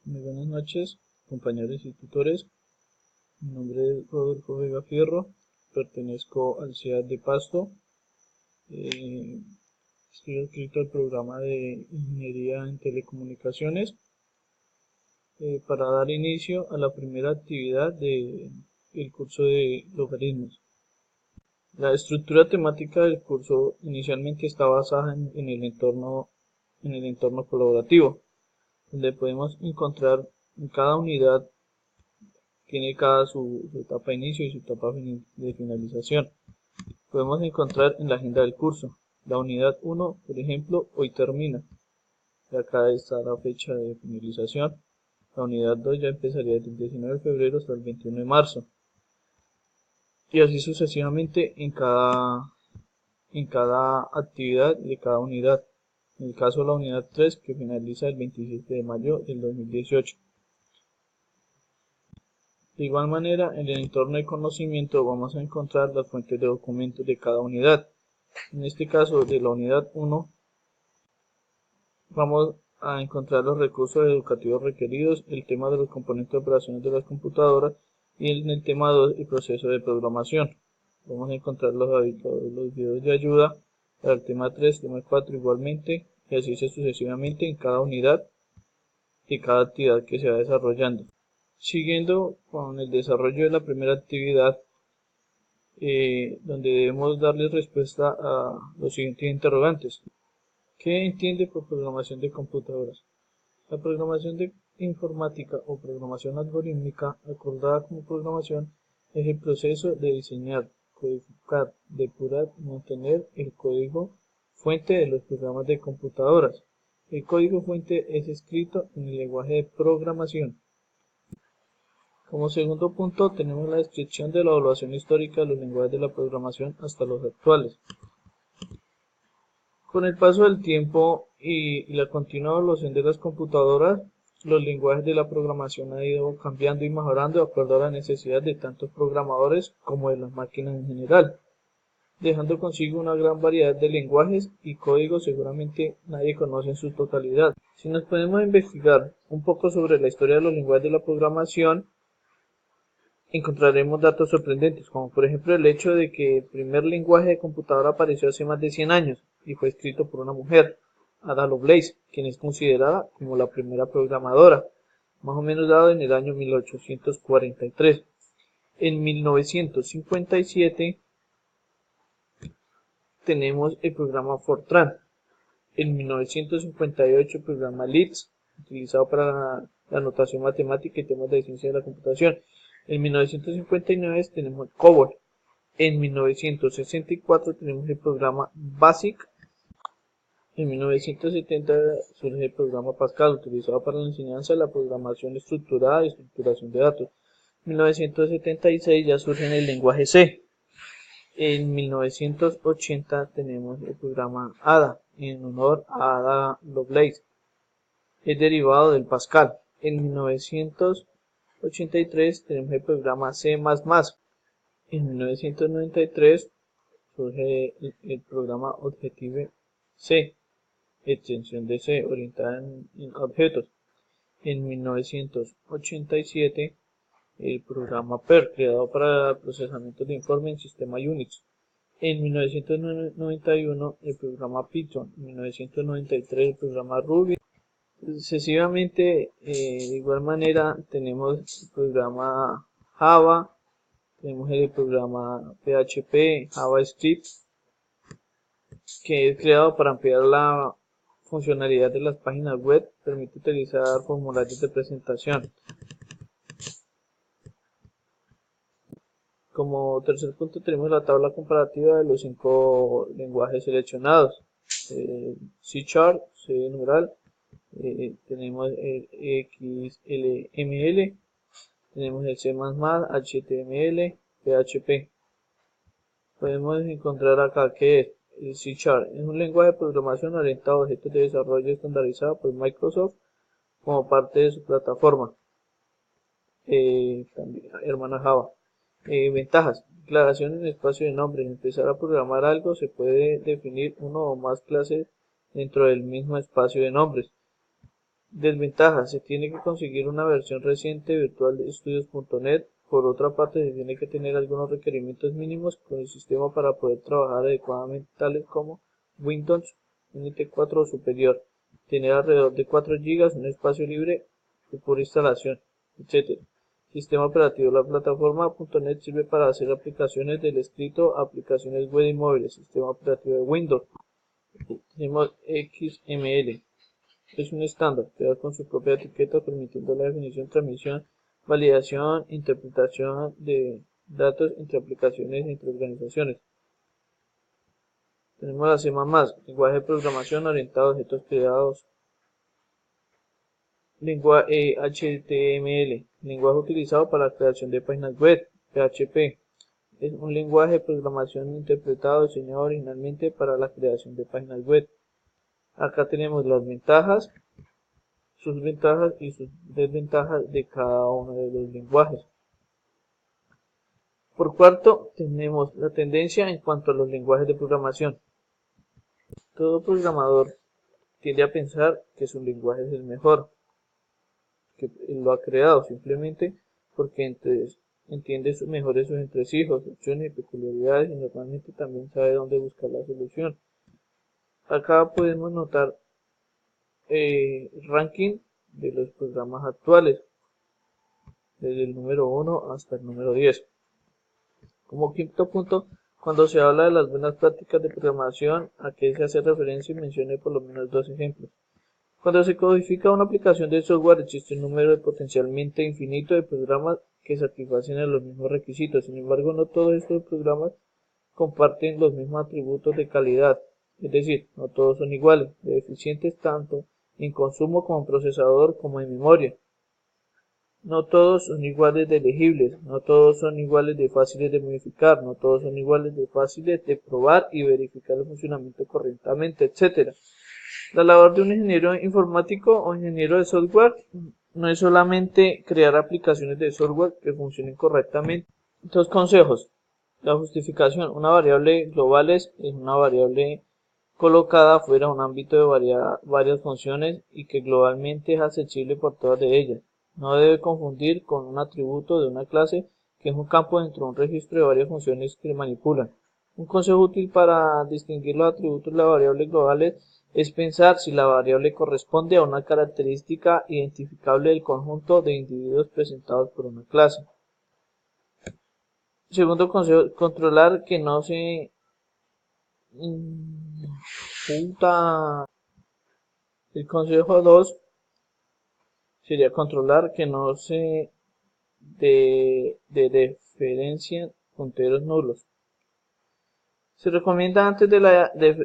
Muy buenas noches, compañeros y tutores. Mi nombre es Rodolfo Vega Fierro, pertenezco al CIAD de Pasto. Eh, Estoy adscrito al programa de Ingeniería en Telecomunicaciones para dar inicio a la primera actividad del curso de logaritmos. La estructura temática del curso inicialmente está basada en el entorno colaborativo, donde podemos encontrar en cada unidad tiene cada su etapa de inicio y su etapa de finalización. Podemos encontrar en la agenda del curso. La unidad 1, por ejemplo, hoy termina. Y acá está la fecha de finalización. La unidad 2 ya empezaría desde el 19 de febrero hasta el 21 de marzo. Y así sucesivamente en cada actividad de cada unidad. En el caso de la unidad 3, que finaliza el 27 de mayo del 2018. De igual manera, en el entorno de conocimiento vamos a encontrar las fuentes de documentos de cada unidad. En este caso, de la unidad 1, vamos a encontrar los recursos educativos requeridos, el tema de los componentes de operaciones de las computadoras y en el tema 2, el proceso de programación. Vamos a encontrar los videos de ayuda para el tema 3, tema 4 igualmente, y así sucesivamente en cada unidad y cada actividad que se va desarrollando. Siguiendo con el desarrollo de la primera actividad, donde debemos darle respuesta a los siguientes interrogantes. ¿Qué entiende por programación de computadoras? La programación de informática o programación algorítmica, acordada como programación, es el proceso de diseñar, codificar, depurar y mantener el código fuente de los programas de computadoras. El código fuente es escrito en el lenguaje de programación. Como segundo punto tenemos la descripción de la evaluación histórica de los lenguajes de la programación hasta los actuales. Con el paso del tiempo y la continua evolución de las computadoras, los lenguajes de la programación han ido cambiando y mejorando de acuerdo a la necesidad de tantos programadores como de las máquinas en general, dejando consigo una gran variedad de lenguajes y códigos seguramente nadie conoce en su totalidad. Si nos ponemos a investigar un poco sobre la historia de los lenguajes de la programación, encontraremos datos sorprendentes, como por ejemplo el hecho de que el primer lenguaje de computadora apareció hace más de 100 años y fue escrito por una mujer, Ada Lovelace, quien es considerada como la primera programadora, más o menos dado en el año 1843. En 1957 tenemos el programa Fortran. En 1958 el programa Lisp, utilizado para la notación matemática y temas de ciencia de la computación. En 1959 tenemos el COBOL. En 1964 tenemos el programa BASIC. En 1970 surge el programa Pascal, utilizado para la enseñanza de la programación estructurada y estructuración de datos. En 1976 ya surge en el lenguaje C. En 1980 tenemos el programa ADA, en honor a Ada Lovelace. Es derivado del Pascal. En 1983 tenemos el programa C++. En 1993 surge el programa Objective-C, extensión de C orientada en objetos. En 1987 el programa PER, creado para el procesamiento de informe en sistema Unix. En 1991 el programa Python, en 1993 el programa Ruby. Sucesivamente, de igual manera, tenemos el programa Java, tenemos el programa PHP, JavaScript, que es creado para ampliar la funcionalidad de las páginas web, permite utilizar formularios de presentación. Como tercer punto tenemos la tabla comparativa de los 5 lenguajes seleccionados. C#, C numeral, tenemos el XML, tenemos el C++, HTML, PHP. Podemos encontrar acá que es el C#, es un lenguaje de programación orientado a objetos de desarrollo estandarizado por Microsoft como parte de su plataforma, también, hermana Java. Ventajas: declaración en espacio de nombres. Empezar a programar algo se puede definir uno o más clases dentro del mismo espacio de nombres. Desventajas: se tiene que conseguir una versión reciente de Visual Studio.net. Por otra parte, se tiene que tener algunos requerimientos mínimos con el sistema para poder trabajar adecuadamente, tales como Windows NT 4 o superior, tener alrededor de 4 GB, un espacio libre por instalación, etc. Sistema operativo: la plataforma .NET sirve para hacer aplicaciones del escrito, aplicaciones web y móviles. Sistema operativo de Windows. Tenemos XML. Es un estándar creado con su propia etiqueta, permitiendo la definición, transmisión, validación, interpretación de datos entre aplicaciones e entre organizaciones. Tenemos la C++, lenguaje de programación orientado a objetos creados. Lenguaje HTML, lenguaje utilizado para la creación de páginas web. PHP es un lenguaje de programación interpretado, diseñado originalmente para la creación de páginas web. Acá tenemos las ventajas, sus ventajas y sus desventajas de cada uno de los lenguajes. Por cuarto, tenemos la tendencia en cuanto a los lenguajes de programación. Todo programador tiende a pensar que su lenguaje es el mejor, que lo ha creado simplemente porque entiende mejor sus entresijos, opciones y peculiaridades, y normalmente también sabe dónde buscar la solución. Acá podemos notar ranking de los programas actuales, desde el número 1 hasta el número 10. Como quinto punto, cuando se habla de las buenas prácticas de programación, ¿a qué se hace referencia? Y mencione por lo menos dos ejemplos. Cuando se codifica una aplicación de software, existe un número potencialmente infinito de programas que satisfacen los mismos requisitos. Sin embargo, no todos estos programas comparten los mismos atributos de calidad, es decir, no todos son iguales de eficientes tanto en consumo como en procesador como en memoria. No todos son iguales de legibles, no todos son iguales de fáciles de modificar, no todos son iguales de fáciles de probar y verificar el funcionamiento correctamente, etc. La labor de un ingeniero informático o ingeniero de software no es solamente crear aplicaciones de software que funcionen correctamente. Dos consejos. La justificación: una variable global es una variable colocada fuera de un ámbito de varias funciones y que globalmente es accesible por todas de ellas. No debe confundir con un atributo de una clase, que es un campo dentro de un registro de varias funciones que manipulan. Un consejo útil para distinguir los atributos de las variables globales es pensar si la variable corresponde a una característica identificable del conjunto de individuos presentados por una clase. Segundo consejo: controlar que no se El consejo 2 sería controlar que no se diferencien punteros nulos. Se recomienda, antes de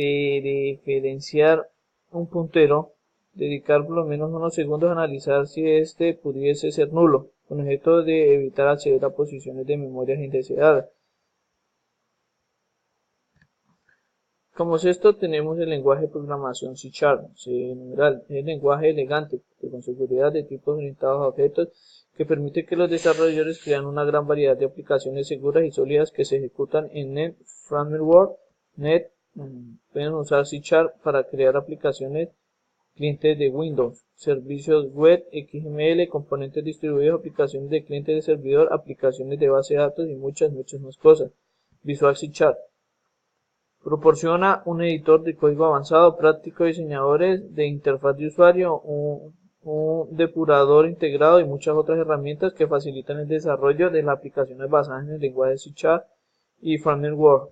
diferenciar un puntero, dedicar por lo menos unos segundos a analizar si este pudiese ser nulo, con objeto de evitar acceder a posiciones de memorias indeseadas. Como sexto, tenemos el lenguaje de programación C#, numeral, es el lenguaje elegante, con seguridad, de tipos orientados a objetos, que permite que los desarrolladores crean una gran variedad de aplicaciones seguras y sólidas que se ejecutan en .NET Framework. Pueden usar C# para crear aplicaciones, clientes de Windows, servicios web, XML, componentes distribuidos, aplicaciones de cliente de servidor, aplicaciones de base de datos y muchas más cosas. Visual C#. Proporciona un editor de código avanzado, práctico, diseñadores de interfaz de usuario, un depurador integrado y muchas otras herramientas que facilitan el desarrollo de las aplicaciones basadas en el lenguaje C# y Framework.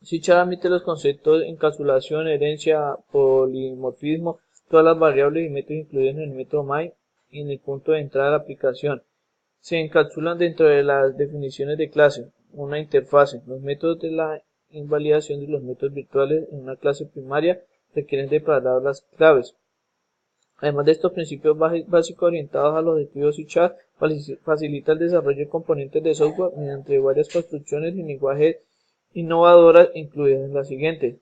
C# admite los conceptos de encapsulación, herencia, polimorfismo, todas las variables y métodos incluidos en el método main y en el punto de entrada de la aplicación. Se encapsulan dentro de las definiciones de clase, una interfase. Los métodos de la invalidación de los métodos virtuales en una clase primaria requieren de palabras claves. Además de estos principios básicos orientados a los objetivos, C# facilita el desarrollo de componentes de software mediante varias construcciones y lenguajes innovadoras, incluidas en las siguientes: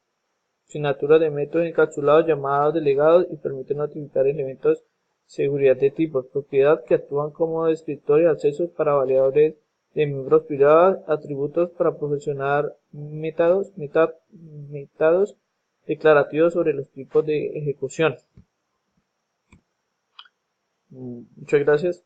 asignatura de métodos encapsulados llamados delegados, y permiten notificar elementos seguridad de tipos, propiedad, que actúan como descriptores, accesos para validadores de miembros privados, atributos para profesionar, métodos declarativos sobre los tipos de ejecución. Muchas gracias.